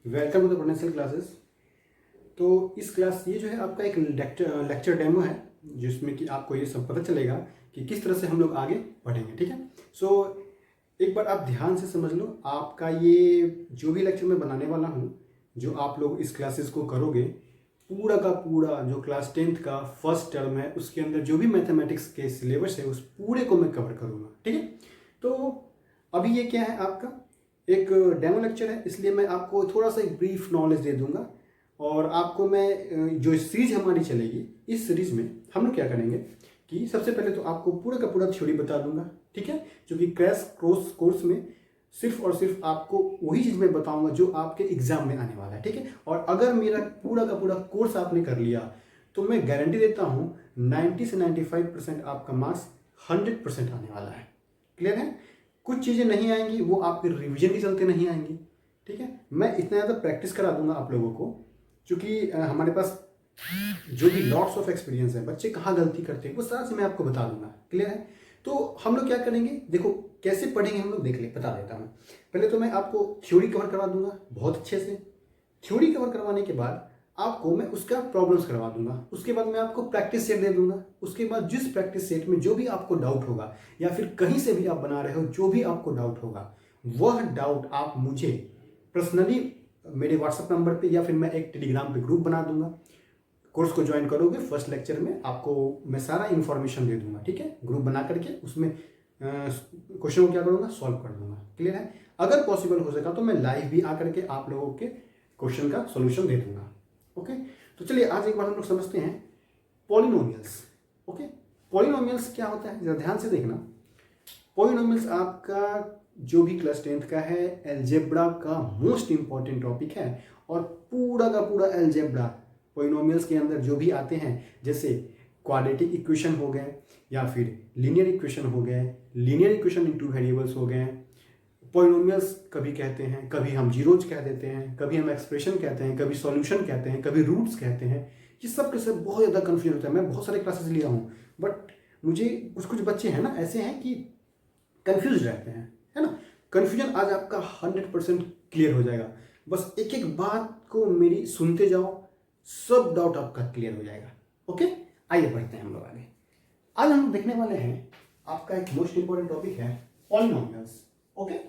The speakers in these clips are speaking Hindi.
Welcome to the potential classes. तो इस क्लास ये जो है आपका एक लेक्चर डेमो है जिसमें कि आपको ये सब पता चलेगा कि किस तरह से हम लोग आगे बढ़ेंगे। ठीक है। सो एक बार आप ध्यान से समझ लो, आपका ये जो भी लेक्चर मैं बनाने वाला हूँ, जो आप लोग इस क्लासेस को करोगे, पूरा का पूरा जो क्लास 10th का फर्स्ट टर्म है उसके अंदर जो भी मैथमेटिक्स के सिलेबस है उस पूरे को मैं कवर करूँगा। ठीक है। तो अभी ये क्या है, आपका एक डेमो लेक्चर है, इसलिए मैं आपको थोड़ा सा एक ब्रीफ नॉलेज दे दूंगा। और आपको मैं जो सीरीज हमारी चलेगी, इस सीरीज में हम लोग क्या करेंगे कि सबसे पहले तो आपको पूरा का पूरा थ्योरी बता दूंगा। ठीक है। जो कि क्रैश कोर्स में सिर्फ और सिर्फ आपको वही चीज़ मैं बताऊंगा जो आपके एग्जाम में आने वाला है। ठीक है। और अगर मेरा पूरा का पूरा कोर्स आपने कर लिया तो मैं गारंटी देता हूँ 90 से 95% आपका मार्क्स 100% आने वाला है। क्लियर है। कुछ चीज़ें नहीं आएंगी, वो आपके रिवीजन के चलते नहीं आएंगी। ठीक है। मैं इतना ज़्यादा प्रैक्टिस करा दूंगा आप लोगों को, क्योंकि हमारे पास जो भी लॉट्स ऑफ एक्सपीरियंस है, बच्चे कहाँ गलती करते हैं वो सारा से मैं आपको बता दूंगा। क्लियर है। तो हम लोग क्या करेंगे, देखो कैसे पढ़ेंगे हम लोग, देख ले बता देता हूँ। पहले तो मैं आपको थ्योरी कवर करवा दूंगा बहुत अच्छे से। थ्योरी कवर करवाने के बाद आपको मैं उसका प्रॉब्लम्स करवा दूंगा। उसके बाद मैं आपको प्रैक्टिस सेट दे दूंगा। उसके बाद जिस प्रैक्टिस सेट में जो भी आपको डाउट होगा या फिर कहीं से भी आप बना रहे हो जो भी आपको डाउट होगा, वह डाउट आप मुझे पर्सनली मेरे व्हाट्सएप नंबर पे या फिर मैं एक टेलीग्राम पे ग्रुप बना दूंगा। कोर्स को ज्वाइन करोगे, फर्स्ट लेक्चर में आपको मैं सारा इन्फॉर्मेशन दे दूंगा। ठीक है। ग्रुप बना करके उसमें क्वेश्चन को क्या करूंगा, सॉल्व कर दूंगा। क्लियर है। अगर पॉसिबल हो सका तो मैं लाइव भी आकर के आप लोगों के क्वेश्चन का सोल्यूशन दे दूंगा। ओके। तो चलिए आज एक बार हम लोग समझते हैं पॉलिनोमियल्स। ओके। पॉलिनोमियल्स क्या होता है, जरा ध्यान से देखना। पॉलिनोमियल्स आपका जो भी क्लास 10th का है, अलजेब्रा का मोस्ट इंपॉर्टेंट टॉपिक है। और पूरा का पूरा अलजेब्रा पॉलिनोमियल्स के अंदर जो भी आते हैं, जैसे क्वाड्रेटिक इक्वेशन हो गए या फिर लीनियर इक्वेशन हो गए, linear equation in two variables हो गए, पॉलिनोमियल्स कभी कहते हैं, कभी हम जीरोज कह देते हैं, कभी हम एक्सप्रेशन कहते हैं, कभी सॉल्यूशन कहते हैं, कभी रूट्स कहते हैं। ये सब के सब बहुत ज़्यादा कन्फ्यूजन होता है। मैं बहुत सारे क्लासेस लिया हूँ, बट मुझे कुछ कुछ बच्चे हैं ना ऐसे हैं कि कन्फ्यूज रहते हैं, है ना। कन्फ्यूजन आज आपका 100% क्लियर हो जाएगा। बस एक एक बात को मेरी सुनते जाओ, सब डाउट आपका क्लियर हो जाएगा। ओके। आइए बढ़ते हैं हम लोग आगे। आज हम देखने वाले हैं, आपका एक मोस्ट इंपॉर्टेंट टॉपिक है पॉलिनोमियल्स। ओके।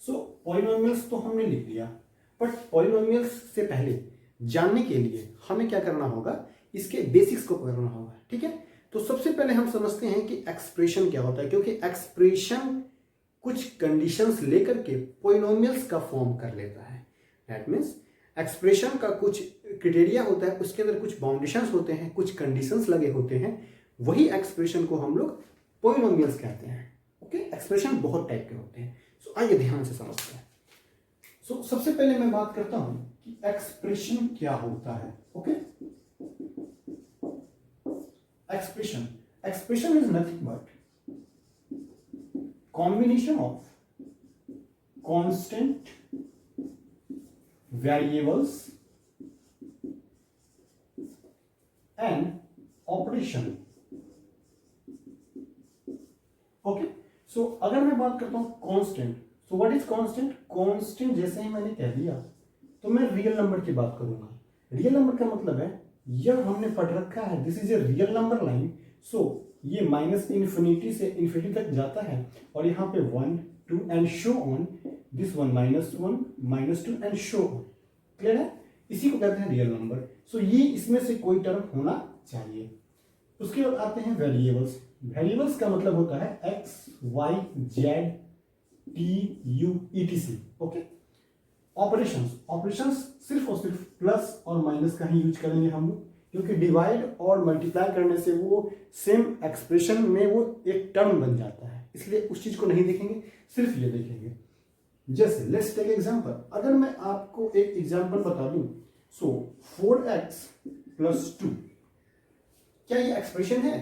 सो पॉलिनोमियल्स तो हमने लिख लिया, बट पॉलिनोमियल्स से पहले जानने के लिए हमें क्या करना होगा, इसके बेसिक्स को करना होगा। ठीक है। तो सबसे पहले हम समझते हैं कि एक्सप्रेशन क्या होता है, क्योंकि एक्सप्रेशन कुछ कंडीशंस लेकर के पॉलिनोमियल्स का फॉर्म कर लेता है। दैट मीन्स एक्सप्रेशन का कुछ क्राइटेरिया होता है, उसके अंदर कुछ बाउंडेशंस होते हैं, कुछ कंडीशंस लगे होते हैं, वही एक्सप्रेशन को हम लोग पॉलिनोमियल्स कहते हैं। ओके। एक्सप्रेशन बहुत टाइप के होते हैं। सो आइए ध्यान से समझते हैं। सो सबसे पहले मैं बात करता हूं कि एक्सप्रेशन क्या होता है। Okay. Expression is nothing but combination of constant variables and operation। Okay. So अगर मैं बात करता हूं constant, so what is constant. Constant जैसे ही मैंने कह दिया तो मैं रियल नंबर की बात करूंगा। रियल नंबर का मतलब है, यह हमने पढ़ रखा है, this is a real number line. So ये माइनस इन्फिनिटी से इन्फिनिटी तक जाता है और यहाँ पे 1 2 and show on, this one -1 -2 and show on. Clear है। इसी को कहते हैं रियल नंबर। सो ये इसमें से कोई टर्म होना चाहिए। उसके बाद आते हैं वेरिएबल्स। वेरिएबल्स का मतलब होता है x y z t u etc। Okay. Operations सिर्फ और सिर्फ प्लस और माइनस का ही यूज करेंगे हम लोग, क्योंकि डिवाइड और मल्टीप्लाई करने से वो सेम एक्सप्रेशन में वो एक टर्म बन जाता है, इसलिए उस चीज को नहीं देखेंगे, सिर्फ ये देखेंगे। जैसे लेट्स टेक एग्जांपल, अगर मैं आपको एक एग्जांपल बता दूं, सो 4x + 2, क्या ये एक्सप्रेशन है।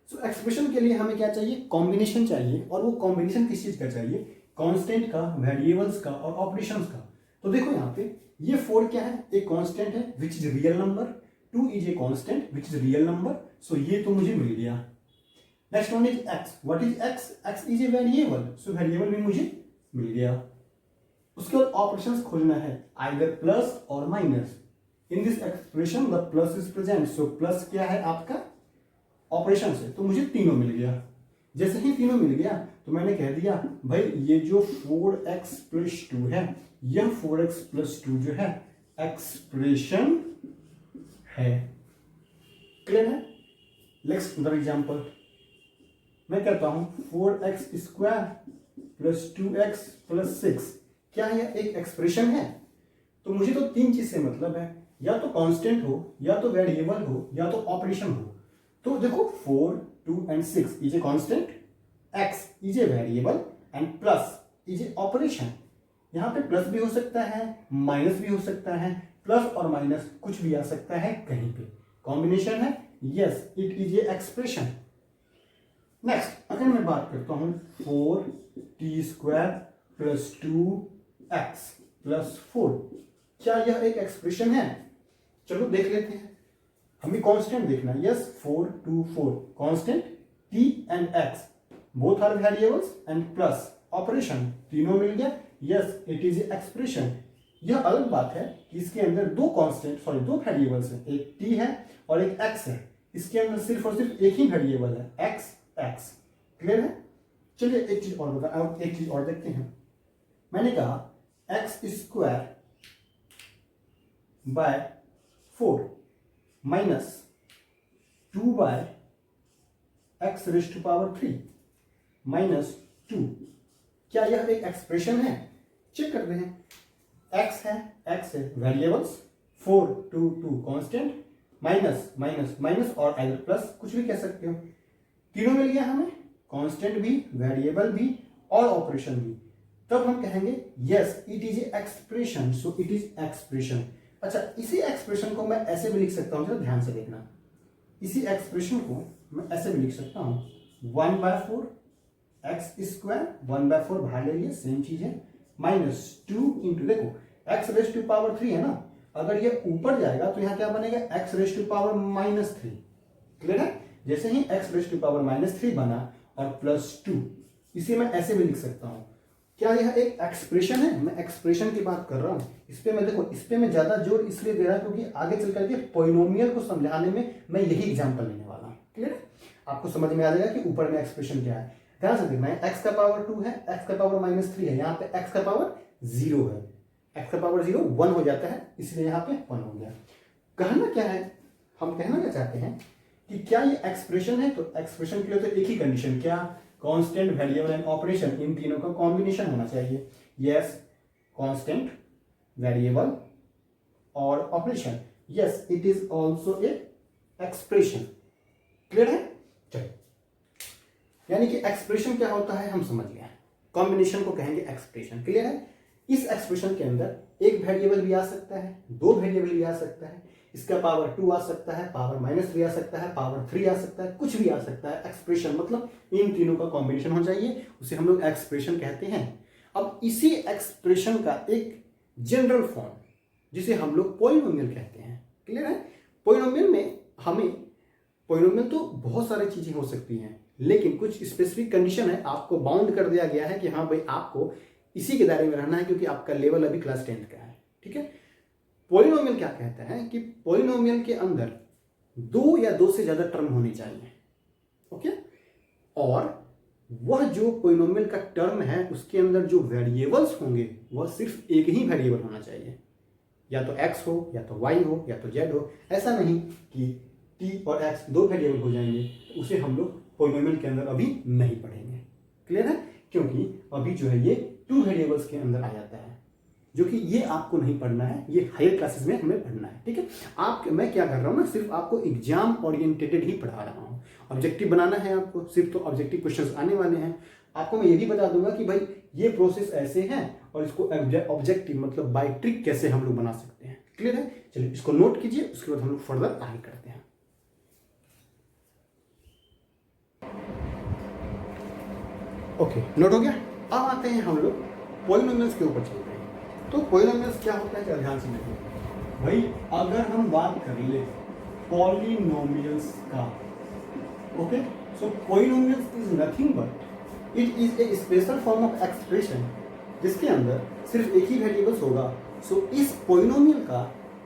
सो एक्सप्रेशन के लिए हमें क्या चाहिए, कॉम्बिनेशन चाहिए। और वो कॉम्बिनेशन किस चीज का चाहिए, कांस्टेंट का, वेरिएबल्स का और ऑपरेशंस का। तो देखो यहाँ पे ये 4 क्या है, एक कांस्टेंट है which is real number, 2 is a constant which is real number. So ये तो मुझे मिल गया। Next one is x। What is x, x is a variable, so variable भी मुझे मिल गया। उसके बाद ऑपरेशंस खोजना है, आइदर प्लस और minus. In this expression the plus is present, so plus क्या है आपका ऑपरेशन से, तो मुझे तीनों मिल गया। जैसे ही तीनों मिल गया तो मैंने कह दिया भाई ये जो 4x प्लस 2 है, यह 4x प्लस 2 जो है एक्सप्रेशन है। क्लियर है? Let's another example. मैं कहता हूं 4x square plus 2x plus 6, क्या यह एक एक्सप्रेशन है? तो मुझे तो तीन चीज से मतलब है, या तो कांस्टेंट हो, या तो वेरिएबल हो, या तो ऑपरेशन हो। तो देखो 4, 2 and 6 is a constant, x is a variable and plus is a operation. यहां पे प्लस भी हो सकता है, माइनस भी हो सकता है, प्लस और माइनस कुछ भी आ सकता है कहीं पे, कॉम्बिनेशन है। Yes, it is a expression. Next अगर मैं बात करता हूं 4t square plus 2x plus 4, क्या यह एक एक्सप्रेशन है? चलो देख लेते हैं, हमें कांस्टेंट देखना है। Yes, 4, 2, 4 constant, t and x both are variables and plus operation, तीनों मिल गया। Yes, it is expression. यह अलग बात है कि इसके अंदर दो वेरिएबल्स हैं, एक t है और एक x है। इसके अंदर सिर्फ और सिर्फ एक ही वेरिएबल है, x। क्लियर है? चलिए एक चीज और देखते हैं। मैंने कहा x square by 4 minus 2 by x raise to power 3 minus 2, क्या यह एक एक्सप्रेशन है? चेक करते हैं। x है variables, 4, 2, 2 constant, minus minus minus और आइदर प्लस, कुछ भी कह सकते हो। तीनों मिल गया हमें, कांस्टेंट भी, वेरिएबल भी और ऑपरेशन भी। तब हम कहेंगे yes it is a expression, so it is expression. अच्छा, इसी एक्सप्रेशन को मैं ऐसे भी लिख सकता हूं, जरा ध्यान से देखना। इसी एक्सप्रेशन को मैं ऐसे भी लिख सकता हूं, 1/4 x स्क्वायर, 1/4 बाहर ले लिए, सेम चीज है, माइनस 2 इंटू, देखो x रेज़ टू पावर 3 है ना, अगर ये ऊपर जाएगा तो यहाँ क्या बनेगा, x raise to power -3। Clear है? जैसे ही x रेज़ टू पावर -3 बना और प्लस 2, इसे मैं ऐसे भी लिख सकता हूं। क्या यह एक एक्सप्रेशन है? मैं एक्सप्रेशन की बात कर रहा हूं। इस पे मैं ज्यादा जोर इसलिए दे रहा हूं क्योंकि आगे चल करके पॉलिनोमियल को समझाने में मैं यही एग्जांपल लेने वाला हूं। क्लियर है? आपको समझ में आ जाएगा कि ऊपर में एक्सप्रेशन क्या है। ध्यान से देखना है, x का पावर 2 है, x का पावर -3 है, यहाँ पे x का पावर 0 है, x का पावर 0 1 हो जाता है, इसलिए यहाँ पे 1 हो गया। कहना क्या है, हम कहना क्या चाहते हैं कि क्या ये एक्सप्रेशन है? तो एक्सप्रेशन के लिए तो एक ही कंडीशन, क्या, कांस्टेंट, वेरिएबल एंड ऑपरेशन, इन तीनों का कॉम्बिनेशन होना चाहिए। यस, कांस्टेंट, वेरिएबल और operation, yes it is also a expression. Clear है? चलिए, यानी कि एक्सप्रेशन क्या होता है हम समझ गए, कॉम्बिनेशन को कहेंगे एक्सप्रेशन। क्लियर है? इस एक्सप्रेशन के अंदर एक वेरिएबल भी आ सकता है, दो वेरिएबल भी आ सकता है, इसका पावर 2 आ सकता है, पावर -3 आ सकता है, पावर 3 आ सकता है, कुछ भी आ सकता है। एक्सप्रेशन मतलब इन तीनों का कॉम्बिनेशन हो चाहिए, उसे हम लोग एक्सप्रेशन कहते हैं। अब इसी एक्सप्रेशन का एक जनरल फॉर्म जिसे हम लोग पॉलिनोमियल कहते हैं। क्लियर है? पॉलिनोमियल में पॉलिनोमियल तो बहुत सारी चीजें हो सकती हैं, लेकिन कुछ स्पेसिफिक कंडीशन है, आपको बाउंड कर दिया गया है कि हाँ भाई आपको इसी के दायरे में रहना है क्योंकि आपका लेवल अभी क्लास 10th का है। ठीक है? पॉलिनोमियल क्या कहता है कि पॉलिनोमियल के अंदर 2 या 2 से ज्यादा टर्म होने चाहिए। ओके? और वह जो पॉलिनोमियल का टर्म है उसके अंदर जो वेरिएबल्स होंगे वह सिर्फ एक ही वेरिएबल होना चाहिए, या तो x हो, या तो y हो, या तो z हो। ऐसा नहीं कि t और x 2 वेरिएबल हो जाएंगे, तो उसे हम लोग पॉलिनोमियल के अंदर अभी नहीं पढ़ेंगे। क्लियर है? क्योंकि अभी जो है ये 2 वेरिएबल्स के अंदर आ जाता है, जो कि ये आपको नहीं पढ़ना है, ये हायर क्लासेस में हमें पढ़ना है। ठीक है? मैं क्या कर रहा हूँ ना, सिर्फ आपको एग्जाम ओरिएंटेटेड ही पढ़ा रहा हूँ। ऑब्जेक्टिव बनाना है आपको, सिर्फ तो ऑब्जेक्टिव क्वेश्चंस आने वाले हैं। आपको मैं ये भी बता दूंगा कि भाई ये प्रोसेस ऐसे है और इसको ऑब्जेक्टिव मतलब बाय ट्रिक कैसे हम लोग बना सकते हैं। क्लियर है? चलिए इसको नोट कीजिए, उसके बाद हम लोग फर्दर आगे करते हैं। ओके, नोट हो गया। अब आते हैं हम लोग पॉलिनोमियल्स के ऊपर चलते हैं। तो पॉलिनोमियल्स क्या होता है, क्या ध्यान से देखिए भाई। अगर हम बात कर ले पॉलिनोमियल्स का, okay, so polynomials is nothing but it is a special form of expression जिसके अंदर सिर्फ एक ही वेरिएबल्स होगा। सो इस पोलिनोमियल का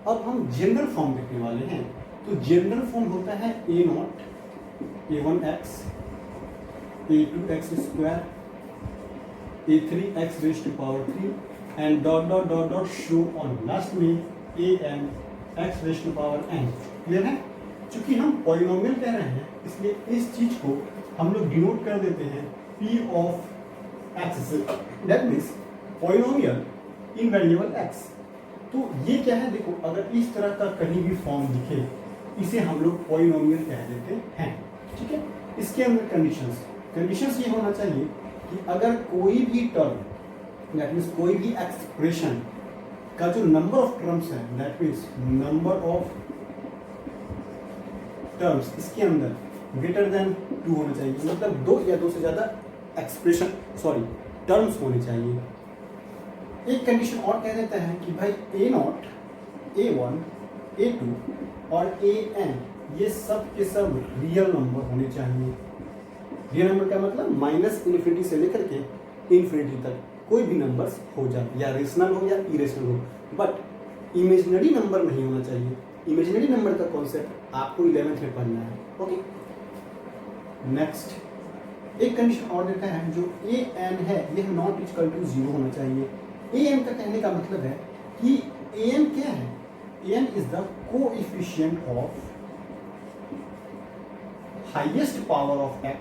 अब हम जनरल फॉर्म देखने वाले हैं। तो जनरल फॉर्म होता है a0 a1x a2x square a3x raise to power 3 and dot dot dot dot so on, last में an x raise to power n। Clear है? चूंकि हम पॉलिनोमियल कह रहे हैं इसलिए इस चीज को हम लोग डिनोट कर देते हैं p ऑफ x से। That means polynomial in variable x। तो ये क्या है, देखो अगर इस तरह का कहीं भी फॉर्म दिखे इसे हम लोग पॉलिनोमियल कह देते हैं। ठीक है, इसके अंदर कंडीशंस ये होना चाहिए कि अगर कोई भी टर्म दैट मीन्स कोई भी एक्सप्रेशन का जो नंबर ऑफ टर्म्स है that means number of terms इसके अंदर ग्रेटर देन 2 होना चाहिए, मतलब 2 या 2 से ज़्यादा टर्म्स होने चाहिए। एक कंडीशन और कह देता है कि भाई a0 a1 a2 और an ये सब के सब रियल नंबर होने चाहिए। रियल नंबर का मतलब -∞ से लेकर के इन्फिनिटी तक कोई भी नंबर्स हो जाए, या रेशनल हो या इरेशनल हो, बट इमेजिनरी नंबर नहीं होना चाहिए। इमेजिनरी नंबर का कॉन्सेप्ट आपको 11th में पढ़ना है। ओके, नेक्स्ट एक कंडीशन और देता है जो an है यह नॉट इक्वल टू 0 होना चाहिए। an का कहने का मतलब है कि an क्या है, an is the coefficient of highest power of x,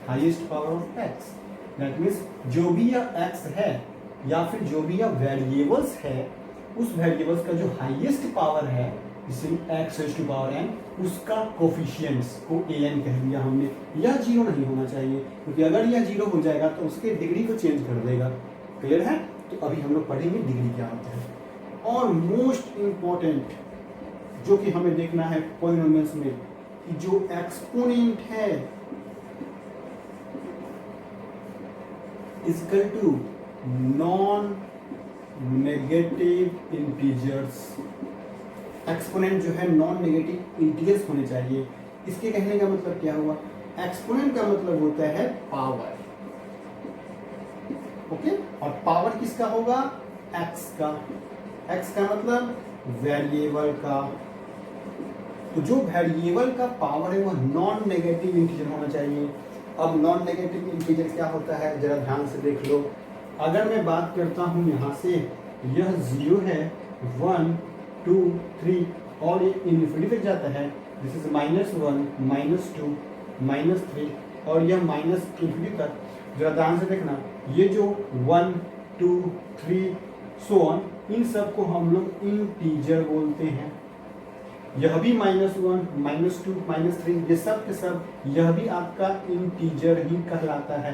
highest power of x। That means जो भी यह x है या फिर जो भी यह वेरिएबल्स है उस वेरिएबल्स का जो हाईएस्ट पावर है जिसे x raise to power n, उसका कोफिशिएंट्स को an कह दिया हमने। यह 0 नहीं होना चाहिए, क्योंकि अगर यह 0 हो जाएगा तो उसके डिग्री को चेंज कर देगा। क्लियर है? तो अभी हम लोग पढ़ेंगे डिग्री क्या होता है। और मोस्ट इम्पॉर्टेंट जो कि हमें देखना है पॉलिनोमियल्स में कि जो एक्सपोनेंट है equal to non negative integers. Exponent जो है नॉन नेगेटिव इंटीजर्स होने चाहिए। इसके कहने का मतलब क्या हुआ, एक्सपोनेंट का मतलब होता है पावर। ओके, और पावर किसका होगा, एक्स का। एक्स का मतलब वेरिएबल का। तो जो वेरिएबल का पावर है वह नॉन नेगेटिव इंटीजर होना चाहिए। अब नॉन नेगेटिव इंटीजर क्या होता है जरा ध्यान से देख लो। अगर मैं बात करता हूं यहाँ से, यह 0 है, 1 2 3 और ये इन्फिनिटी तक जाता है। दिस इज -1 -2 -3 और यह -∞ तक। जरा ध्यान से देखना, ये जो 1 2 3 सो ऑन, इन सब को हम लोग इंटीजर बोलते हैं। यह भी -1 -2 -3 ये सब के सब यह भी आपका इंटीजर ही कहलाता है।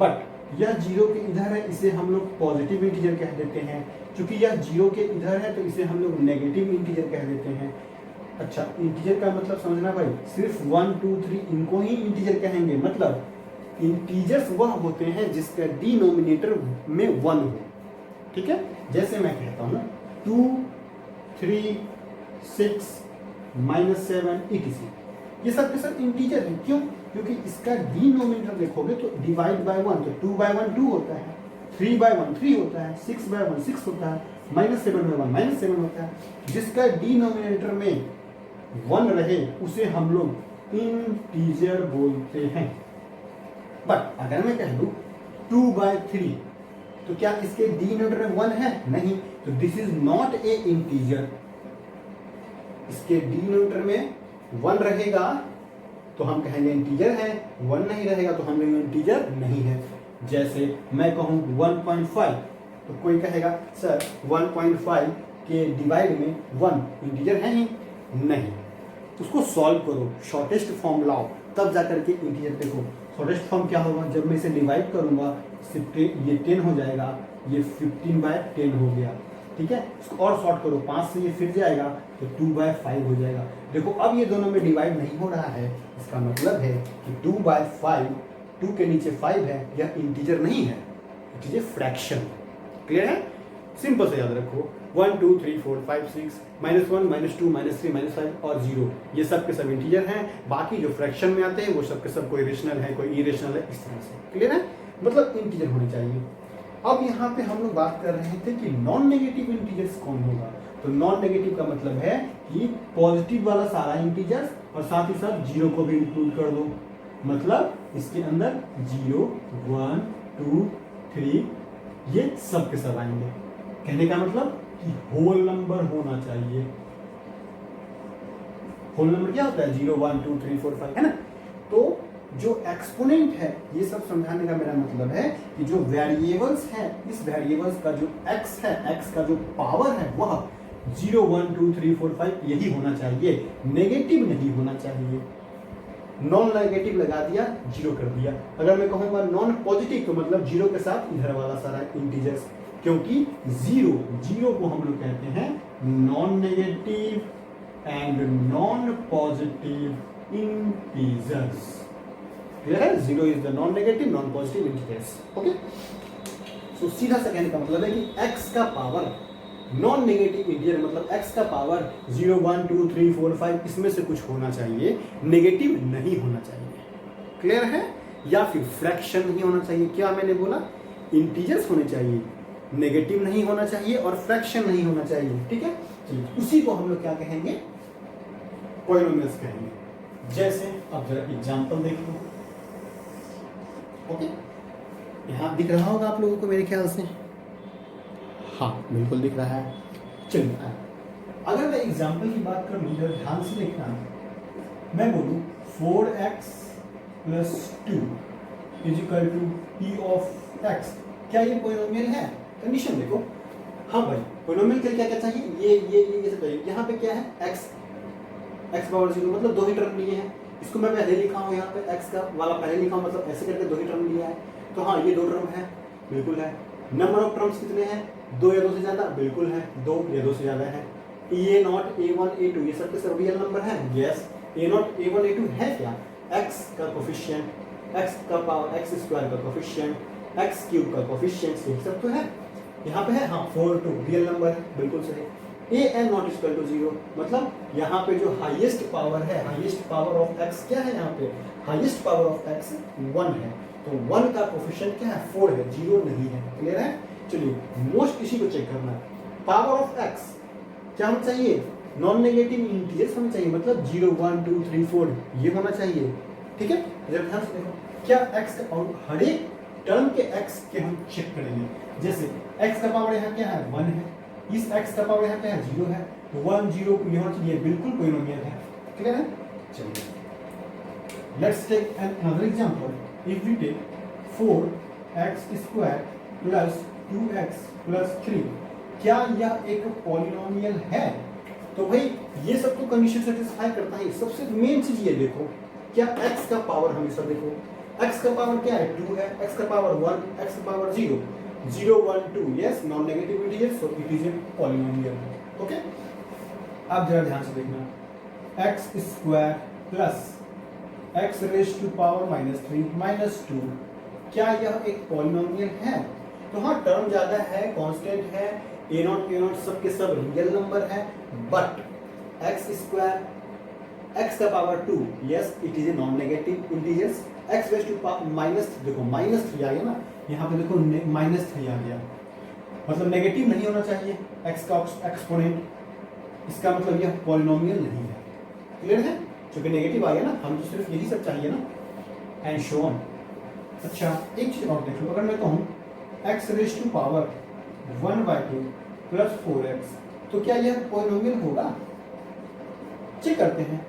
बट यह 0 के इधर है, इसे हम लोग पॉजिटिव इंटीजर कह देते हैं। क्योंकि यह 0 के इधर है तो इसे हम लोग नेगेटिव इंटीजर कह देते हैं। अच्छा, इंटीजर का मतलब समझना भाई, सिर्फ 1 2 3 इनको ही इंटीजर कहेंगे। मतलब इंटीजर्स वह होते हैं जिसका डिनोमिनेटर में 1 हो। ठीक है, जैसे मैं कहता हूँ 2 3 6 -7 etc, ये सब के सब इंटीजर है। क्यों? क्योंकि इसका डिनोमिनेटर देखोगे तो डिवाइड बाय 1, तो 2/1 2 होता है, 3/1 3 होता है, 6/1 6 होता है, -7/1 -7 होता है। जिसका डिनोमिनेटर में 1 रहे उसे हम लोग इंटीजर बोलते हैं। बट अगर मैं कह दूं 2/3 तो क्या इसके डिनोमिनेटर में 1 है? नहीं, तो this is not a integer. इसके डिनोमिनेटर में 1 रहेगा तो हम कहेंगे इंटीजर है, 1 नहीं रहेगा तो हम कहेंगे इंटीजर नहीं है। जैसे मैं कहूँ 1.5 तो कोई कहेगा सर 1.5 के डिवाइड में 1 इंटीजर है ही नहीं। उसको सॉल्व करो, शॉर्टेस्ट फॉर्म लाओ, तब जाकर के इंटीजर देखो। शॉर्टेस्ट फॉर्म क्या होगा, जब मैं इसे डिवाइड करूंगा ये 10 हो जाएगा, ये 15/10 हो गया। ठीक है, इसको और शॉर्ट करो, 5 से ये फिर जाएगा तो 2/5 हो जाएगा। देखो अब ये दोनों में डिवाइड नहीं हो रहा है, इसका मतलब है कि 2/5, 2 के नीचे 5 है, यह इंटीजर नहीं है, it is a fraction. Clear है? सिंपल से याद रखो, 1 2 3 4 5 6 -1 -2 -3 -5 और 0 ये सब के सब इंटीजर हैं। बाकी जो फ्रैक्शन में आते हैं वो सब के सब कोई रेशनल है कोई इरेशनल है, इस तरह से। क्लियर है? मतलब इंटीजर होने चाहिए। अब यहाँ पे हम लोग बात कर रहे थे कि नॉन नेगेटिव इंटीजर्स कौन होगा। तो नॉन नेगेटिव का मतलब है कि पॉजिटिव वाला सारा इंटीजर्स और साथ ही साथ जीरो को भी इंक्लूड कर दो। मतलब इसके अंदर 0, 1, 2, 3 ये सब के सब आएंगे। कहने का मतलब कि होल नंबर होना चाहिए। होल नंबर क्या होता है? 0, 1, 2, 3, 4, 5 है ना। तो जो एक्सपोनेंट है, ये सब समझाने का मेरा मतलब है कि जो वेरिएबल्स हैं, इस वेरिएबल्स का जो x है, x का जो पावर है वह 0, 1, 2, 3, 4, 5 यही होना चाहिए, नेगेटिव नहीं होना चाहिए। नॉन नेगेटिव लगा दिया, जीरो कर दिया। अगर मैं कहूँगा नॉन पॉजिटिव तो मतलब जीरो के साथ इधर वाला सारा इंटीजर्स, क्योंकि जीरो को हम लोग कहते हैं non negative and non positive integers. Clear है? 0 is the non negative non positive integers. Okay, so सीधा सा कहने का मतलब है कि x का पावर नॉन नेगेटिव इंटीजर मतलब x का पावर 0, 1, 2, 3, 4, 5 इसमें से कुछ होना चाहिए, नेगेटिव नहीं होना चाहिए। क्लियर है? या फिर फ्रैक्शन नहीं होना चाहिए। क्या मैंने बोला? इंटीजर्स होने चाहिए, नेगेटिव नहीं होना चाहिए और फ्रैक्शन नहीं होना चाहिए। ठीक है, उसी को हम लोग क्या कहेंगे? पॉलिनोमियल्स कहेंगे। जैसे अब जरा एग्जांपल देख लो। ओके, यहाँ दिख रहा होगा आप लोगों को मेरे ख्याल से। हाँ, बिल्कुल दिख रहा है। चलिए, अगर मैं एग्जांपल की बात करूँ, जरा ध्यान से देखना। मैं बोलूँ 4x + 2 = p of x, क्या ये पॉलिनोमियल है? कंडीशन देखो। हाँ भाई, पॉलिनोमियल के लिए क्या क्या चाहिए? ये सब चाहिए। यहाँ पे क्या है? x पावर 0 मतलब दो ही टर्म लिए हैं। इसको मैं पहले लिखा हूँ, यहाँ पे x का वाला पहले लिखा हूँ, मतलब ऐसे करके दो ही टर्म लिया है। तो हाँ, ये दो टर्म है, बिल्कुल है। नंबर ऑफ टर्म्स कितने हैं? 2 या 2 से ज्यादा? बिल्कुल है, 2 या 2 से ज्यादा है। a0, a1, a2 ये सब के सब रियल नंबर है। यस, a0, a1, a2 है क्या? x का कोफिशिएंट, x का पावर x² का कोफिशिएंट, x³ का कोफिशिएंट, ये सब तो है। यहाँ पे है हाँ 4, 2 रियल नंबर है, बिल्कुल सही। an not = 0 मतलब यहाँ पे जो हाईएस्ट पावर है, हाईएस्ट पावर ऑफ x क्या है? यहाँ पे हाईएस्ट पावर ऑफ x 1 है। तो 1 का कोफिशिएंट क्या है? 4 है, 0 नहीं है। क्लियर है? चलिए, मोस्ट इसी को चेक करना है। पावर ऑफ x क्या होना चाहिए? नॉन नेगेटिव इंटीजर्स होना चाहिए, मतलब 0, 1, 2, 3, 4 ये होना चाहिए। ठीक है, जरा ध्यान से देखो। क्या x का, और हर एक टर्म के x के हम चेक करेंगे। जैसे x का पावर यहाँ क्या है? 1 है। इस x का पावर यहाँ क्या है? 0 है। तो 1, 0 ये होना चाहिए, बिल्कुल पॉलिनोमियल है। क्लियर है? चलिए, let's take another example. If we take 4x² + 2x + 3, क्या यह एक पॉलिनोमियल है? तो भाई ये सब तो कंडीशन सेटिस्फाई करता है। सबसे मेन चीज ये देखो, क्या x का पावर हमेशा देखो, x का पावर क्या है? 2 है, x का पावर 1, x का power 0, 0, 1, 2 yes, non negative integer, so it is a polynomial. Okay, अब जरा ध्यान से देखना। x² + x⁻³ - 2, क्या यह एक पॉलिनोमियल है? तो हाँ, टर्म ज्यादा है, कांस्टेंट है, a0 सब के सब रियल नंबर है, बट x² x का power 2 yes, it is a non negative integers. x⁻³ देखो -3 आ गया ना, यहाँ पे देखो -3 आ गया, मतलब नेगेटिव नहीं होना चाहिए x का एक्सपोनेंट। इसका मतलब यह पॉलिनोमियल नहीं है। क्लियर है? क्योंकि नेगेटिव आ गया ना, हम तो सिर्फ यही सब चाहिए ना, एंड सो ऑन। अच्छा, एक चीज और देख लो। अगर मैं कहूँ x⁻² + 4x, तो क्या यह पॉलिनोमियल होगा? चेक करते हैं।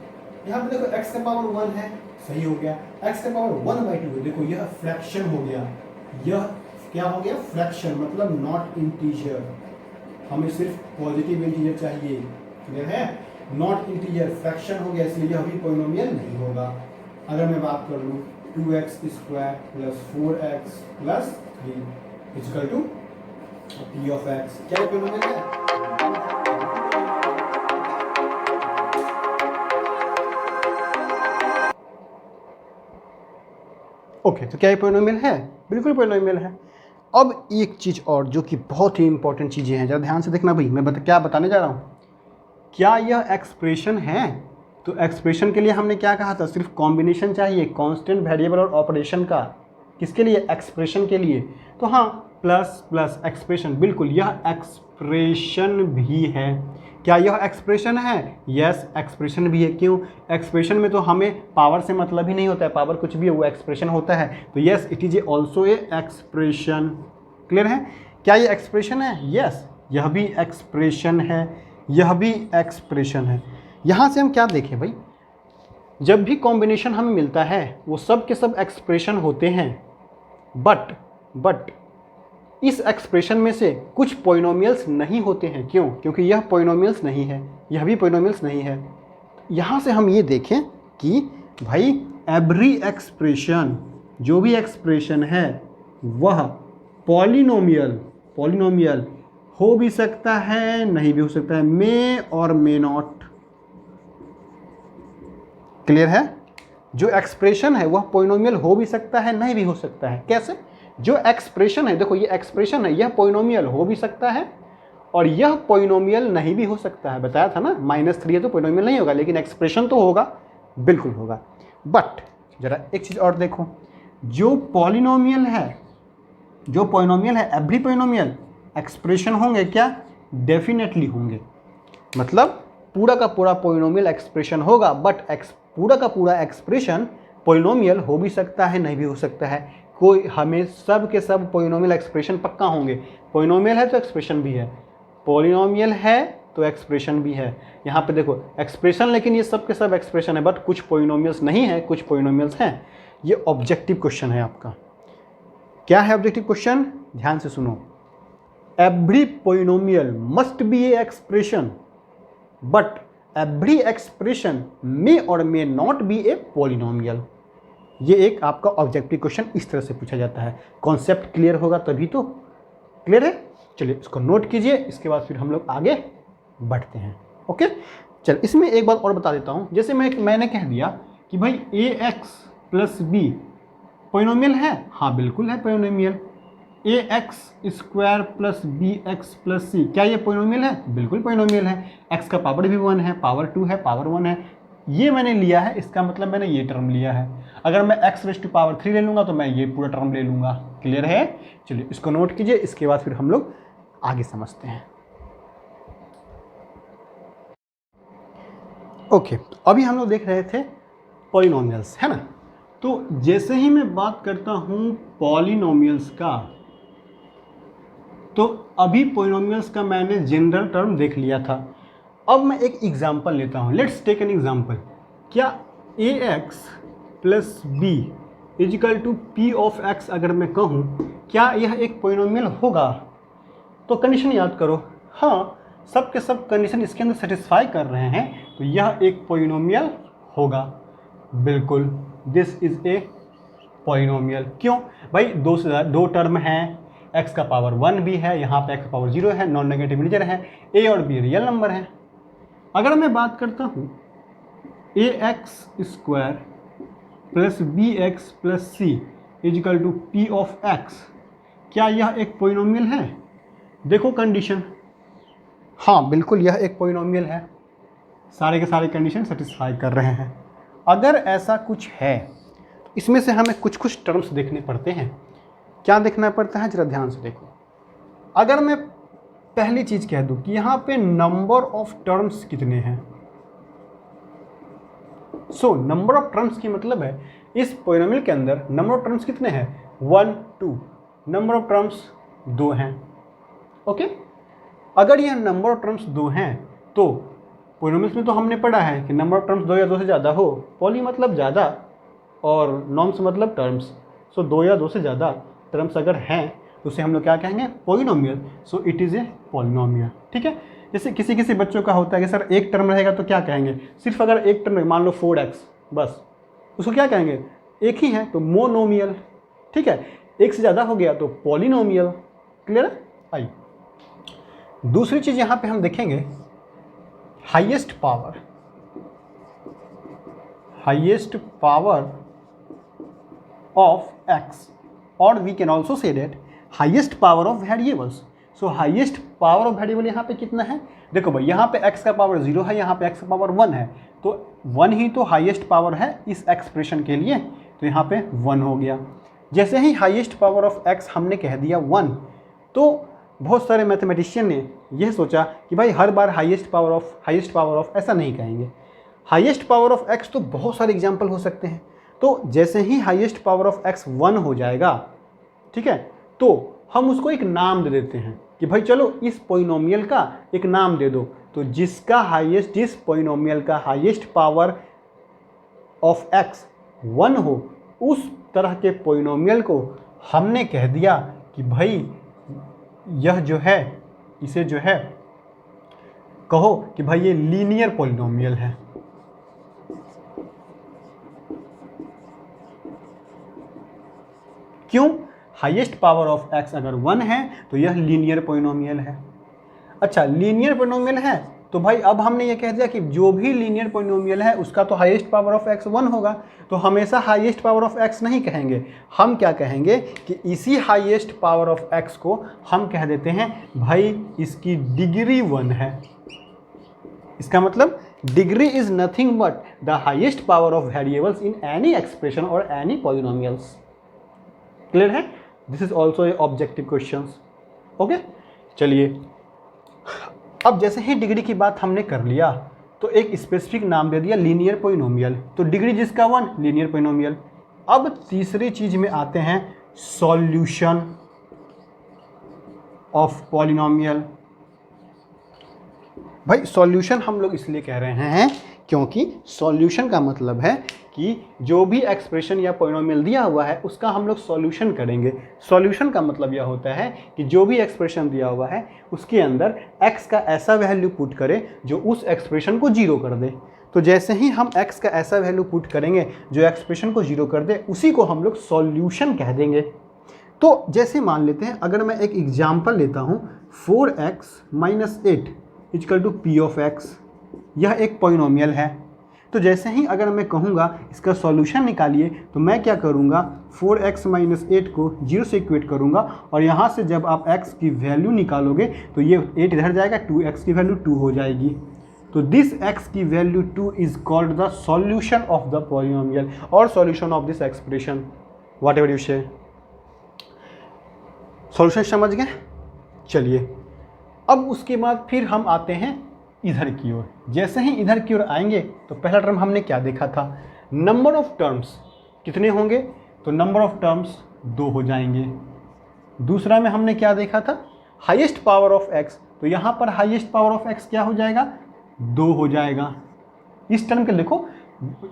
यहाँ पे देखो x का पावर 1 है, सही हो गया। x का पावर 1/2 है, देखो यह फ्रैक्शन हो गया। यह क्या हो गया? फ्रैक्शन, मतलब नॉट इंटीजर। हमें सिर्फ पॉजिटिव इंटीजर चाहिए। क्लियर है? नॉट इंटीजर, फ्रैक्शन हो गया, इसलिए यह भी पॉलिनोमियल नहीं होगा। अगर मैं बात कर लूँ 2x² + 4x + 3 = p of x, क्या पॉलिनोमियल है? ओके, तो क्या ये पॉलिनोमियल है? बिल्कुल पॉलिनोमियल है। अब एक चीज़ और जो कि बहुत ही इंपॉर्टेंट चीज़ें हैं, जरा ध्यान से देखना भाई। मैं क्या बताने जा रहा हूँ, क्या यह एक्सप्रेशन है? तो एक्सप्रेशन के लिए हमने क्या कहा था? सिर्फ कॉम्बिनेशन चाहिए कांस्टेंट, वेरिएबल और ऑपरेशन का। किसके लिए? एक्सप्रेशन के लिए। तो हाँ, प्लस प्लस एक्सप्रेशन, बिल्कुल यह एक्सप्रेशन भी है। क्या यह एक्सप्रेशन है? यस, एक्सप्रेशन भी है। क्यों? एक्सप्रेशन में तो हमें पावर से मतलब ही नहीं होता है, पावर कुछ भी है वो एक्सप्रेशन होता है। तो yes, it is also a expression. Clear है? क्या ये एक्सप्रेशन है? यस, यह भी एक्सप्रेशन है, यह भी एक्सप्रेशन है। यहाँ से हम क्या देखें भाई, जब भी कॉम्बिनेशन हमें मिलता है वो सब के सब एक्सप्रेशन होते हैं, बट इस एक्सप्रेशन में से कुछ पोइनोमियल्स नहीं होते हैं। क्यों? क्योंकि यह पोइनोमियल्स नहीं है, यह भी पोइनोमियल्स नहीं है। यहाँ से हम ये देखें कि भाई एवरी एक्सप्रेशन, जो भी एक्सप्रेशन है वह पॉलिनोमियल हो भी सकता है, नहीं भी हो सकता है, मे और मे नॉट। क्लियर है? जो एक्सप्रेशन है वह पोइनोमियल हो भी सकता है, नहीं भी हो सकता है। कैसे? जो एक्सप्रेशन है, देखो ये एक्सप्रेशन है, यह पोइनोमियल हो भी सकता है और यह पोइनोमियल नहीं भी हो सकता है। बताया था ना, -3 है तो पोइनोमियल नहीं होगा, लेकिन एक्सप्रेशन तो होगा, बिल्कुल होगा। बट जरा एक चीज़ और देखो, जो पॉलिनोमियल है, एवरी पोइनोमियल एक्सप्रेशन होंगे क्या? डेफिनेटली होंगे। मतलब पूरा का पूरा पोइनोमियल एक्सप्रेशन होगा, बट पूरा का पूरा एक्सप्रेशन पोइनोमियल हो भी सकता है, नहीं भी हो सकता है। कोई हमें सब के सब पोइनोमियल एक्सप्रेशन पक्का होंगे। पोइनोमियल है तो एक्सप्रेशन भी है, पॉलिनोमियल है तो एक्सप्रेशन भी है। यहाँ पे देखो एक्सप्रेशन, लेकिन ये सब के सब एक्सप्रेशन है, बट कुछ पोइनोमियल्स नहीं है, कुछ पोइनोमियल्स हैं। ये ऑब्जेक्टिव क्वेश्चन है आपका। क्या है ऑब्जेक्टिव क्वेश्चन? ध्यान से सुनो। Every polynomial must be a expression, but every expression may or may not be a polynomial. ये एक आपका ऑब्जेक्टिव क्वेश्चन इस तरह से पूछा जाता है। कॉन्सेप्ट क्लियर होगा तभी तो। क्लियर है? चलिए इसको नोट कीजिए, इसके बाद फिर हम लोग आगे बढ़ते हैं। ओके, चल इसमें एक बात और बता देता हूँ। जैसे मैंने कह दिया कि भाई ax + b पोइनोमियल है, हाँ बिल्कुल है पोइनोमियल। ax² + bx + c, क्या ये पोइनोमियल है? बिल्कुल पोइनोमियल है। x का पावर भी 1 है, पावर 2 है, पावर 1 है। ये मैंने लिया है, इसका मतलब मैंने ये टर्म लिया है। अगर मैं x⁻³ ले लूँगा तो मैं ये पूरा टर्म ले लूँगा। क्लियर है? चलिए इसको नोट कीजिए, इसके बाद फिर हम लोग आगे समझते हैं। ओके, अभी हम लोग देख रहे थे पॉलिनोमियल्स, है ना। तो जैसे ही मैं बात करता हूँ पॉलिनोमियल्स का, तो अभी पॉलिनोमियल्स का मैंने जनरल टर्म देख लिया था। अब मैं एक एग्जांपल लेता हूँ। Let's take an example. क्या ax + b = p(x) अगर मैं कहूँ, क्या यह एक पॉलिनोमियल होगा? तो कंडीशन याद करो। हाँ, सब के सब कंडीशन इसके अंदर सेटिस्फाई कर रहे हैं, तो यह एक पॉलिनोमियल होगा। बिल्कुल, दिस इज ए पॉलिनोमियल। क्यों भाई? दो टर्म हैं, x का पावर 1 भी है, यहाँ पे x का पावर 0 है, नॉन नेगेटिव इंटीजर है, a और b रियल नंबर है। अगर मैं बात करता हूँ ax² + bx + c = p(x), क्या यह एक पॉलिनोमियल है? देखो कंडीशन, हाँ बिल्कुल यह एक पॉलिनोमियल है। सारे के सारे कंडीशन सेटिस्फाई कर रहे हैं। अगर ऐसा कुछ है तो इसमें से हमें कुछ कुछ टर्म्स देखने पड़ते हैं। क्या देखना पड़ता है? जरा ध्यान से देखो। अगर मैं पहली चीज़ कह दूँ कि यहाँ पे नंबर ऑफ टर्म्स कितने हैं, सो नंबर ऑफ टर्म्स की मतलब है इस पॉलिनोमियल के अंदर नंबर ऑफ टर्म्स कितने हैं? 1 2। नंबर ऑफ टर्म्स 2 हैं। ओके, अगर यह नंबर ऑफ टर्म्स 2 हैं तो पॉलिनोमियल्स में तो हमने पढ़ा है कि नंबर ऑफ टर्म्स 2 या 2 से ज़्यादा हो। पॉली मतलब ज़्यादा और नॉर्म्स मतलब टर्म्स। सो 2 या 2 से ज़्यादा टर्म्स अगर हैं तो उसे हम लोग क्या कहेंगे? Polynomial. So it is a polynomial. ठीक है। जैसे किसी किसी बच्चों का होता है कि सर एक टर्म रहेगा तो क्या कहेंगे? सिर्फ अगर एक टर्म मान लो 4x, बस उसको क्या कहेंगे? एक ही है तो मोनोमियल। ठीक है, एक से ज़्यादा हो गया तो पॉलिनोमियल। क्लियर है? आइए दूसरी चीज़ यहाँ पे हम देखेंगे, हाईएस्ट पावर ऑफ x, और we can also say that highest power of variables. So highest power of variable यहाँ पे कितना है? देखो भाई, यहाँ पे x का पावर 0 है, यहाँ पे x का पावर 1 है, तो 1 ही तो हाईएस्ट पावर है इस एक्सप्रेशन के लिए, तो यहाँ पे 1 हो गया। जैसे ही हाईएस्ट पावर ऑफ x हमने कह दिया 1, तो बहुत सारे मैथमेटिशियन ने यह सोचा कि भाई हर बार हाईएस्ट पावर ऑफ ऐसा नहीं कहेंगे। हाईएस्ट पावर ऑफ x तो बहुत सारे एग्जाम्पल हो सकते हैं। तो जैसे ही हाईएस्ट पावर ऑफ x 1 हो जाएगा, ठीक है, तो हम उसको एक नाम दे देते हैं कि भाई चलो इस पोलिनोमियल का एक नाम दे दो। तो जिस पोलिनोमियल का हाईएस्ट पावर ऑफ x 1 हो, उस तरह के पोलिनोमियल को हमने कह दिया कि भाई यह जो है, इसे जो है कहो कि भाई ये लीनियर पोलिनोमियल है। क्यों? हाईएस्ट पावर ऑफ x अगर 1 है तो यह लीनियर पोलिनोमियल है। अच्छा, लीनियर पोलिनोमियल है तो भाई अब हमने ये कह दिया कि जो भी लीनियर पोलिनोमियल है उसका तो हाईएस्ट पावर ऑफ x 1 होगा। तो हमेशा हाईएस्ट पावर ऑफ x नहीं कहेंगे, हम क्या कहेंगे कि इसी हाईएस्ट पावर ऑफ x को हम कह देते हैं भाई इसकी डिग्री 1 है। इसका मतलब degree is nothing but the highest power of variables in any expression और एनी पॉलिनोमियल्स। क्लियर है? This is also a objective question. Okay, चलिए अब जैसे ही डिग्री की बात हमने कर लिया तो एक स्पेसिफिक नाम दे दिया लीनियर पोलिनोमियल। तो डिग्री जिसका 1, लीनियर पोलिनोमियल। अब तीसरी चीज में आते हैं, सॉल्यूशन ऑफ पॉलिनोमियल। भाई सॉल्यूशन हम लोग इसलिए कह रहे हैं क्योंकि सॉल्यूशन का मतलब है कि जो भी एक्सप्रेशन या पॉलिनोमियल दिया हुआ है उसका हम लोग सॉल्यूशन करेंगे। सॉल्यूशन का मतलब यह होता है कि जो भी एक्सप्रेशन दिया हुआ है उसके अंदर x का ऐसा वैल्यू पुट करें जो उस एक्सप्रेशन को 0 कर दे। तो जैसे ही हम x का ऐसा वैल्यू पुट करेंगे जो एक्सप्रेशन को 0 कर दे, उसी को हम लोग सॉल्यूशन कह देंगे। तो जैसे मान लेते हैं, अगर मैं एक एग्जाम्पल लेता हूँ, 4x - 8 = p ऑफ x, यह एक पॉलिनोमियल है। तो जैसे ही अगर मैं कहूँगा इसका सॉल्यूशन निकालिए, तो मैं क्या करूँगा, 4x - 8 को 0 से इक्वेट करूँगा और यहाँ से जब आप x की वैल्यू निकालोगे तो ये 8 इधर जाएगा, 2x की वैल्यू 2 हो जाएगी। तो दिस x की value 2 is called the solution of the polynomial or solution of this expression, whatever you say. Solution समझ गए? चलिए अब उसके बाद फिर हम आते हैं इधर की ओर। जैसे ही इधर की ओर आएंगे तो पहला टर्म हमने क्या देखा था, नंबर ऑफ टर्म्स कितने होंगे, तो नंबर ऑफ टर्म्स 2 हो जाएंगे। दूसरा में हमने क्या देखा था, हाईएस्ट पावर ऑफ x, तो यहाँ पर हाईएस्ट पावर ऑफ x क्या हो जाएगा, 2 हो जाएगा। इस टर्म के देखो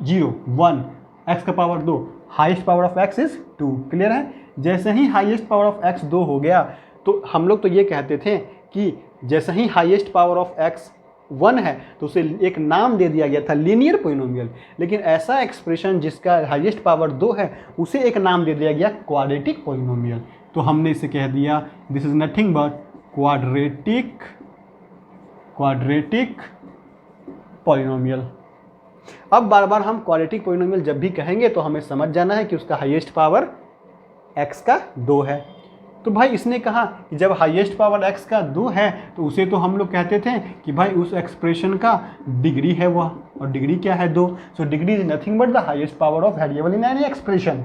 0 1 x का power 2, highest power of x is 2। Clear है? जैसे ही हाईएस्ट पावर ऑफ x 2 हो गया तो हम लोग तो ये कहते थे कि जैसे ही हाईएस्ट पावर ऑफ x 1 है तो उसे एक नाम दे दिया गया था लीनियर पोलिनोमियल। लेकिन ऐसा एक्सप्रेशन जिसका हाईएस्ट पावर 2 है उसे एक नाम दे दिया गया क्वाड्रेटिक पोलिनोमियल। तो हमने इसे कह दिया this is nothing but quadratic polynomial. अब बार बार हम क्वाड्रेटिक पोलिनोमियल जब भी कहेंगे तो हमें समझ जाना है कि उसका हाईएस्ट पावर x का 2 है। तो भाई इसने कहा कि जब हाईएस्ट पावर x का 2 है तो उसे तो हम लोग कहते थे कि भाई उस एक्सप्रेशन का डिग्री है वह, और डिग्री क्या है 2। So degree is nothing but the highest power of variable in any expression.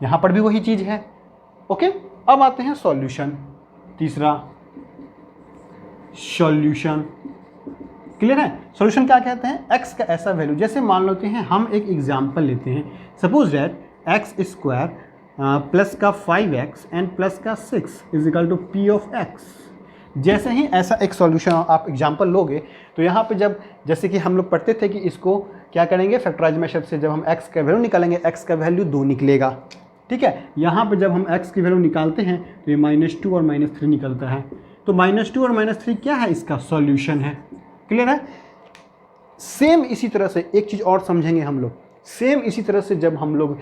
यहाँ पर भी वही चीज़ है। ओके, अब आते हैं सॉल्यूशन। तीसरा, सॉल्यूशन। क्लियर है? सॉल्यूशन क्या कहते हैं, x का ऐसा वैल्यू, जैसे मान लेते हैं हम एक एग्जाम्पल लेते हैं, सपोज दैट x² प्लस का 5x एंड प्लस का 6 is equal to p of x। जैसे ही ऐसा एक सॉल्यूशन आप एग्जांपल लोगे तो यहाँ पे जब, जैसे कि हम लोग पढ़ते थे कि इसको क्या करेंगे, फैक्टराइज मेथड से जब हम x का वैल्यू निकालेंगे, x का वैल्यू 2 निकलेगा। ठीक है, यहाँ पे जब हम x की वैल्यू निकालते हैं तो ये -2 और -3 निकलता है। तो -2 और -3 क्या है, इसका सॉल्यूशन है। क्लियर है? सेम इसी तरह से एक चीज़ और समझेंगे हम लोग, सेम इसी तरह से जब हम लोग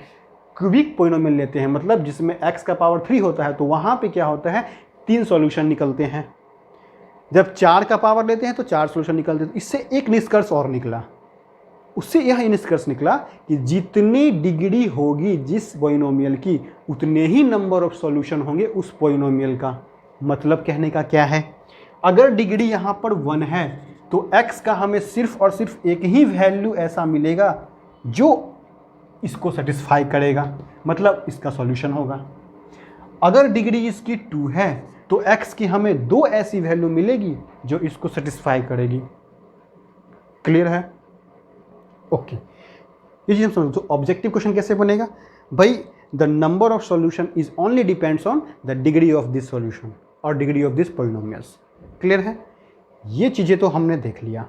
क्यूबिक पोलिनोमियल लेते हैं, मतलब जिसमें x का पावर 3 होता है, तो वहाँ पे क्या होता है, 3 सॉल्यूशन निकलते हैं। जब 4 का पावर लेते हैं तो 4 सॉल्यूशन निकलते हैं। इससे एक निष्कर्ष और निकला, उससे यह निष्कर्ष निकला कि जितनी डिग्री होगी जिस पोलिनोमियल की, उतने ही नंबर ऑफ सॉल्यूशन होंगे उस पोलिनोमियल का। मतलब कहने का क्या है, अगर डिग्री यहाँ पर 1 है तो x का हमें सिर्फ और सिर्फ एक ही वैल्यू ऐसा मिलेगा जो इसको सेटिस्फाई करेगा, मतलब इसका सॉल्यूशन होगा। अगर डिग्री इसकी 2 है तो x की हमें 2 ऐसी वैल्यू मिलेगी जो इसको सेटिस्फाई करेगी। क्लियर है? ओके, ये चीज हम समझो। तो ऑब्जेक्टिव क्वेश्चन कैसे बनेगा भाई? The number of solution is only depends on the degree of this solution or degree of this polynomials. Clear है? ये चीजें तो हमने देख लिया।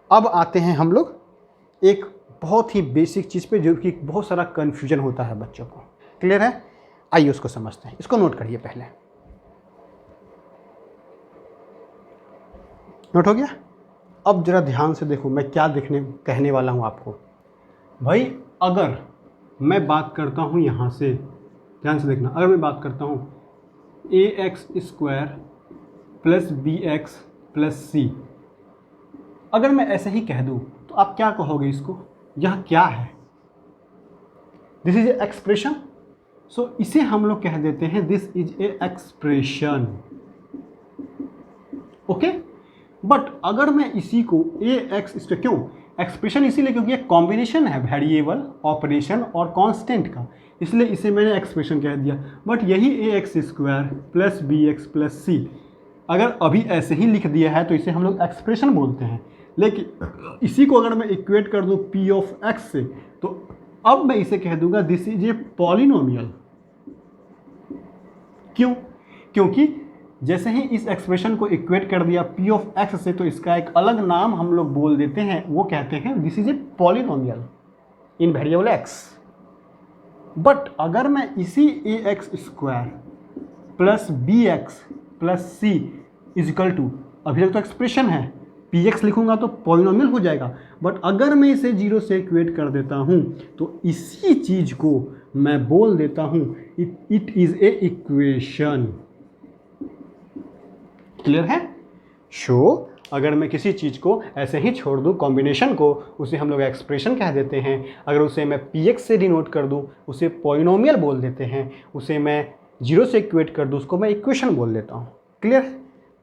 अब आते हैं हम लोग एक बहुत ही बेसिक चीज पे जो कि बहुत सारा कंफ्यूजन होता है बच्चों को। क्लियर है? आइए उसको समझते हैं। इसको नोट करिए पहले। नोट हो गया? अब जरा ध्यान से देखो मैं क्या कहने वाला हूं आपको। भाई अगर मैं बात करता हूं यहां से, ध्यान से देखना, अगर मैं बात करता हूं ax² plus bx plus c, अगर मैं ऐसे ही कह दूं तो आप क्या कहोगे इसको? यह क्या है? This is a expression. So इसे हम लोग कह देते हैं this is a expression. Okay, but अगर मैं इसी को ax, क्यों एक्सप्रेशन? इसीलिए क्योंकि एक कॉम्बिनेशन है वेरिएबल, ऑपरेशन और कांस्टेंट का, इसलिए इसे मैंने एक्सप्रेशन कह दिया। बट यही ax² plus bx plus c अगर अभी ऐसे ही लिख दिया है तो इसे हम लोग एक्सप्रेशन बोलते हैं। लेकिन इसी को अगर मैं इक्वेट कर दूं p ऑफ x से, तो अब मैं इसे कह दूंगा दिस इज ए पॉलिनोमियल। क्यों? क्योंकि जैसे ही इस एक्सप्रेशन को इक्वेट कर दिया p ऑफ x से, तो इसका एक अलग नाम हम लोग बोल देते हैं, वो कहते हैं this is a polynomial in variable x। But अगर मैं इसी ax² plus bx plus c is equal to, अभी तक तो एक्सप्रेशन है, px लिखूंगा तो पॉलिनोमियल हो जाएगा। बट अगर मैं इसे 0 से इक्वेट कर देता हूं तो इसी चीज को मैं बोल देता हूं it is a equation. Clear है? अगर मैं किसी चीज को ऐसे ही छोड़ दूं, कॉम्बिनेशन को, उसे हम लोग एक्सप्रेशन कह देते हैं। अगर उसे मैं px से डिनोट कर दूं, उसे पॉलिनोमियल बोल देते हैं। उसे मैं 0 से इक्वेट कर दूं, उसको मैं इक्वेशन बोल देता हूं। क्लियर है?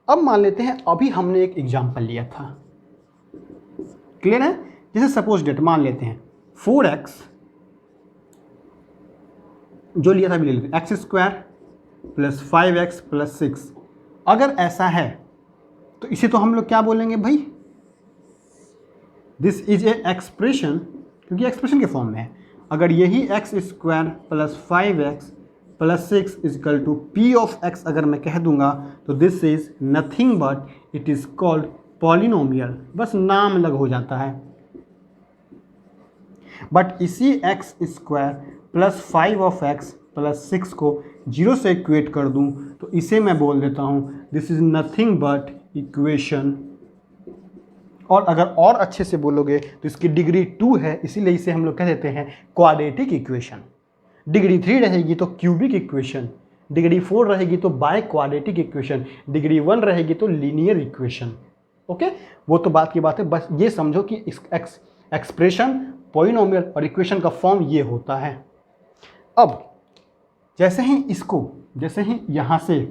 अब मान लेते हैं अभी हमने एक एग्जाम्पल लिया था। क्लियर है? जैसे सपोज डेट मान लेते हैं 4x, जो लिया था अभी ले लेते हैं, x² प्लस 5x प्लस 6। अगर ऐसा है तो इसे तो हम लोग क्या बोलेंगे भाई? दिस इज ए एक्सप्रेशन, क्योंकि एक्सप्रेशन के फॉर्म में है। अगर यही x² plus 5x plus 6 is equal to p of x अगर मैं कह दूंगा तो this is nothing but it is called polynomial. बस नाम अलग हो जाता है। बट इसी x² plus 5 of x plus 6 को 0 से इक्वेट कर दूं तो इसे मैं बोल देता हूं this is nothing but equation. और अगर और अच्छे से बोलोगे तो इसकी डिग्री 2 है, इसीलिए इसे हम लोग कह देते हैं क्वाड्रेटिक इक्वेशन। डिग्री 3 रहेगी तो क्यूबिक इक्वेशन, डिग्री 4 रहेगी तो बाय क्वाड्रेटिक इक्वेशन, डिग्री 1 रहेगी तो लीनियर इक्वेशन। ओके, वो तो बात की बात है। बस ये समझो कि इस एक्सप्रेशन, पॉलिनोमियल और इक्वेशन का फॉर्म ये होता है। अब जैसे ही यहाँ से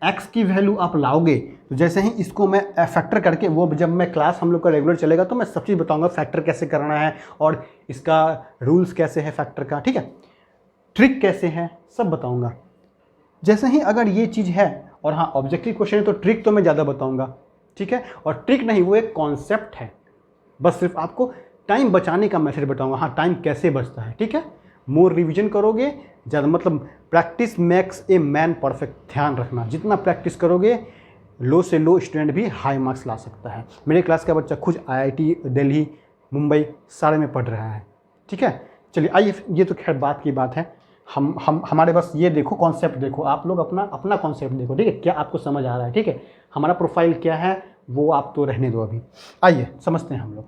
x की वैल्यू आप लाओगे, तो जैसे ही इसको मैं फैक्टर करके, वो जब मैं क्लास हम लोग का रेगुलर चलेगा तो मैं सब चीज़ बताऊंगा, फैक्टर कैसे करना है और इसका रूल्स कैसे है फैक्टर का, ठीक है, ट्रिक कैसे है, सब बताऊंगा। जैसे ही अगर ये चीज़ है, और हाँ ऑब्जेक्टिव क्वेश्चन है तो ट्रिक तो मैं ज़्यादा बताऊंगा, ठीक है। और ट्रिक नहीं, वो एक कॉन्सेप्ट है, बस सिर्फ आपको टाइम बचाने का मेथड बताऊंगा। हाँ, टाइम कैसे बचता है, ठीक है। मोर रिवीजन करोगे ज़्यादा, मतलब practice makes a man perfect. ध्यान रखना, जितना प्रैक्टिस करोगे लो से लो स्टूडेंट भी हाई मार्क्स ला सकता है। मेरे क्लास का बच्चा खुद IIT दिल्ली, मुंबई सारे में पढ़ रहा है, ठीक है। चलिए आइए, ये तो खैर बात की बात है। हमारे बस ये देखो, कॉन्सेप्ट देखो, आप लोग अपना कॉन्सेप्ट देखो, ठीक है, क्या आपको समझ आ रहा है, ठीक है। हमारा प्रोफाइल क्या है वो आप तो रहने दो अभी। आइए समझते हैं हम लोग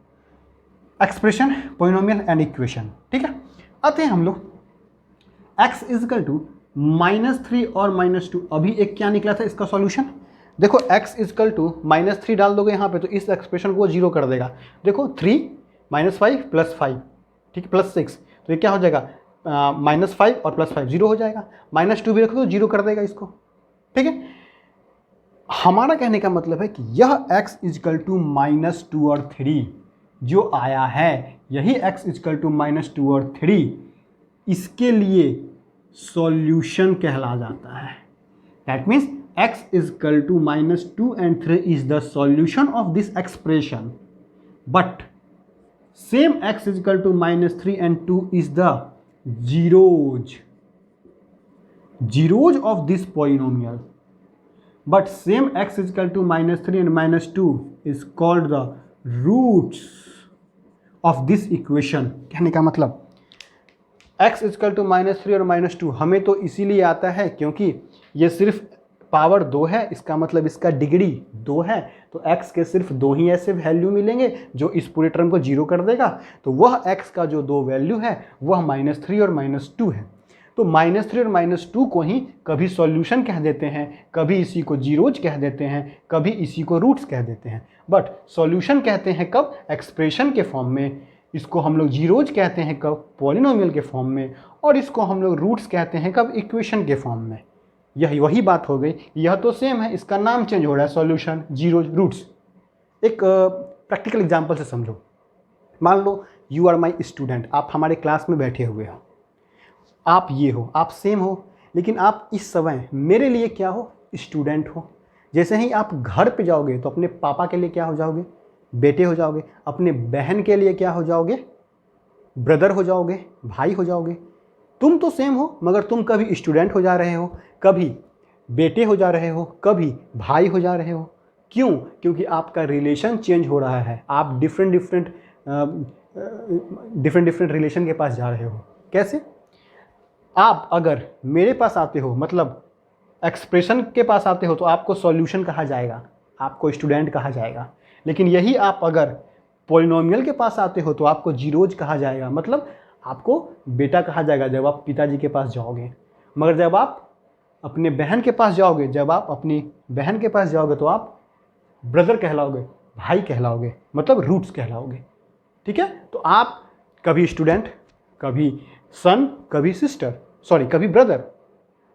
एक्सप्रेशन, पॉलिनोमियल एंड इक्वेशन, ठीक है। आते हैं हम लोग x इजकल टू -3 और -2। अभी एक क्या निकला था इसका सॉल्यूशन, देखो x इजकल टू -3 डाल दोगे यहाँ पे तो इस एक्सप्रेशन को 0 कर देगा। देखो 3 -5 + 5, ठीक है, +6, तो ये क्या हो जाएगा -5 और +5 0 हो जाएगा। -2 भी रखो तो 0 कर देगा इसको, ठीक है। हमारा कहने का मतलब है कि यह x इजकल टू -2 और 3 जो आया है यही x इजकल टू -2 और 3 इसके लिए सॉल्यूशन कहला जाता है। That means x is equal to -2 and 3 is the solution of this expression, but same x is equal to -3 and 2 is the zeros of this polynomial, but same x is equal to -3 and -2 is called the roots of this equation। कहने का मतलब x is equal to -3 और -2 हमें तो इसीलिए आता है क्योंकि ये सिर्फ पावर 2 है, इसका मतलब इसका डिग्री 2 है, तो x के सिर्फ 2 ही ऐसे वैल्यू मिलेंगे जो इस पूरे टर्म को 0 कर देगा। तो वह x का जो 2 वैल्यू है वह -3 और -2 है। तो -3 और -2 को ही कभी सॉल्यूशन कह देते हैं, कभी इसी को जीरोज कह देते हैं, कभी इसी को रूट्स कह देते हैं। बट सॉल्यूशन कहते हैं कब? एक्सप्रेशन के फॉर्म में। इसको हम लोग जीरोज कहते हैं कब? पॉलिनोमियल के फॉर्म में। और इसको हम लोग रूट्स कहते हैं कब? इक्वेशन के फॉर्म में। यही वही बात हो गई। यह तो सेम है, इसका नाम चेंज हो रहा है, सॉल्यूशन, जीरोज, रूट्स। एक प्रैक्टिकल एग्जांपल से समझो। मान लो यू आर माई स्टूडेंट, आप हमारे क्लास में बैठे हुए हो, आप ये हो, आप सेम हो, लेकिन आप इस समय मेरे लिए क्या हो? स्टूडेंट हो। जैसे ही आप घर पे जाओगे तो अपने पापा के लिए क्या हो जाओगे? बेटे हो जाओगे। अपने बहन के लिए क्या हो जाओगे? ब्रदर हो जाओगे, भाई हो जाओगे। तुम तो सेम हो, मगर तुम कभी स्टूडेंट हो जा रहे हो, कभी बेटे हो जा रहे हो, कभी भाई हो जा रहे हो। क्यों? क्योंकि आपका रिलेशन चेंज हो रहा है। आप डिफरेंट डिफरेंट रिलेशन के पास जा रहे हो। कैसे? आप अगर मेरे पास आते हो, मतलब एक्सप्रेशन के पास आते हो, तो आपको सॉल्यूशन कहा जाएगा, आपको स्टूडेंट कहा जाएगा। लेकिन यही आप अगर पॉलिनोमियल के पास आते हो तो आपको जीरोज कहा जाएगा, मतलब आपको बेटा कहा जाएगा जब आप पिताजी के पास जाओगे। मगर जब आप अपने बहन के पास जाओगे, जब आप अपनी बहन के पास जाओगे तो आप ब्रदर कहलाओगे, भाई कहलाओगे, मतलब रूट्स कहलाओगे। ठीक है? तो आप कभी स्टूडेंट, कभी सन, कभी सिस्टर, सॉरी कभी ब्रदर।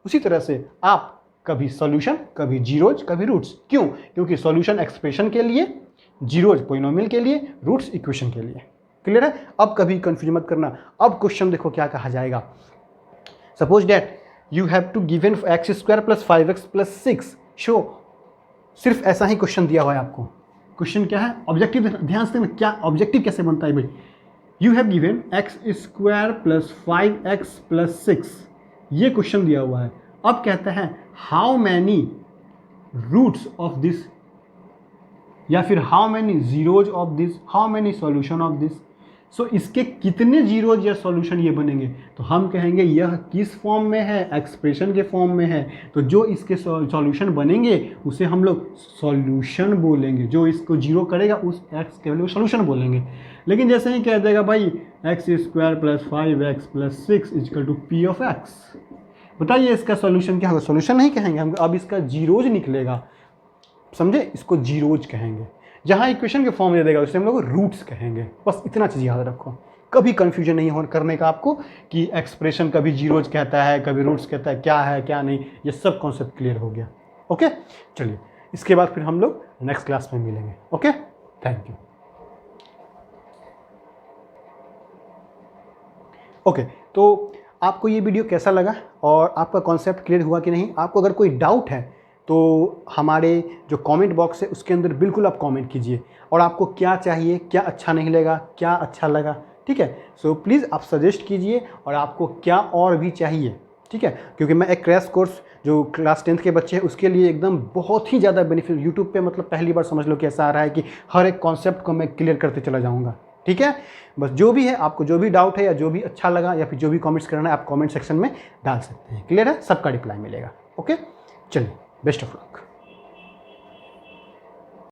उसी तरह से आप कभी सॉल्यूशन, कभी जीरोज, कभी रूट्स। क्यों? क्योंकि सॉल्यूशन एक्सप्रेशन के लिए, जीरोज पॉलिनोमियल के लिए, रूट्स इक्वेशन के लिए। क्लियर है? अब कभी कंफ्यूज मत करना। अब क्वेश्चन देखो क्या कहा जाएगा। Suppose that you have to given x² + 5x + 6 show. सिर्फ ऐसा ही क्वेश्चन दिया हुआ है आपको। क्वेश्चन क्या है? ऑब्जेक्टिव। ध्यान से क्या ऑब्जेक्टिव कैसे बनता है भाई? You have given x² + 5x + 6, ये क्वेश्चन दिया हुआ है। अब कहता है how many roots of this, या फिर how many zeros of this, how many solution of this. So इसके कितने जीरोज या सॉल्यूशन ये बनेंगे? तो हम कहेंगे यह किस फॉर्म में है? एक्सप्रेशन के फॉर्म में है। तो जो इसके सॉल्यूशन बनेंगे उसे हम लोग सॉल्यूशन बोलेंगे। जो इसको जीरो करेगा उस एक्स के वैल्यू को सॉल्यूशन बोलेंगे। लेकिन जैसे ही कह देगा भाई x² + 5x + 6 = p(x), बताइए इसका सॉल्यूशन क्या होगा? सॉल्यूशन नहीं कहेंगे हम, अब इसका जीरोज निकलेगा। समझे? इसको जीरोज कहेंगे। जहाँ इक्वेशन के फॉर्म दे देगा उसे हम लोग रूट्स कहेंगे। बस इतना चीज़ याद रखो। कभी कंफ्यूजन नहीं हो करने का आपको कि एक्सप्रेशन कभी जीरोज कहता है, कभी रूट्स कहता है, क्या है क्या नहीं। ये सब कॉन्सेप्ट क्लियर हो गया। ओके, चलिए इसके बाद फिर हम लोग नेक्स्ट क्लास में मिलेंगे। Okay, thank you. ओके, तो आपको ये वीडियो कैसा लगा और आपका कॉन्सेप्ट क्लियर हुआ कि नहीं? आपको अगर कोई डाउट है तो हमारे जो कमेंट बॉक्स है उसके अंदर बिल्कुल आप कमेंट कीजिए। और आपको क्या चाहिए, क्या अच्छा नहीं लगा, क्या अच्छा लगा, ठीक है? सो प्लीज़ आप सजेस्ट कीजिए और आपको क्या और भी चाहिए, ठीक है? क्योंकि मैं एक क्रैश कोर्स जो क्लास 10th के बच्चे हैं उसके लिए एकदम बहुत ही ज़्यादा बेनिफिट यूट्यूब पे, मतलब पहली बार समझ लो कि ऐसा आ रहा है कि हर एक कॉन्सेप्ट को मैं क्लियर करते चला जाऊँगा। ठीक है? बस जो भी है, आपको जो भी डाउट है या जो भी अच्छा लगा या फिर जो भी कमेंट्स करना है आप कमेंट सेक्शन में डाल सकते हैं। क्लियर है? सबका रिप्लाई मिलेगा। ओके, चलिए, बेस्ट ऑफ लक।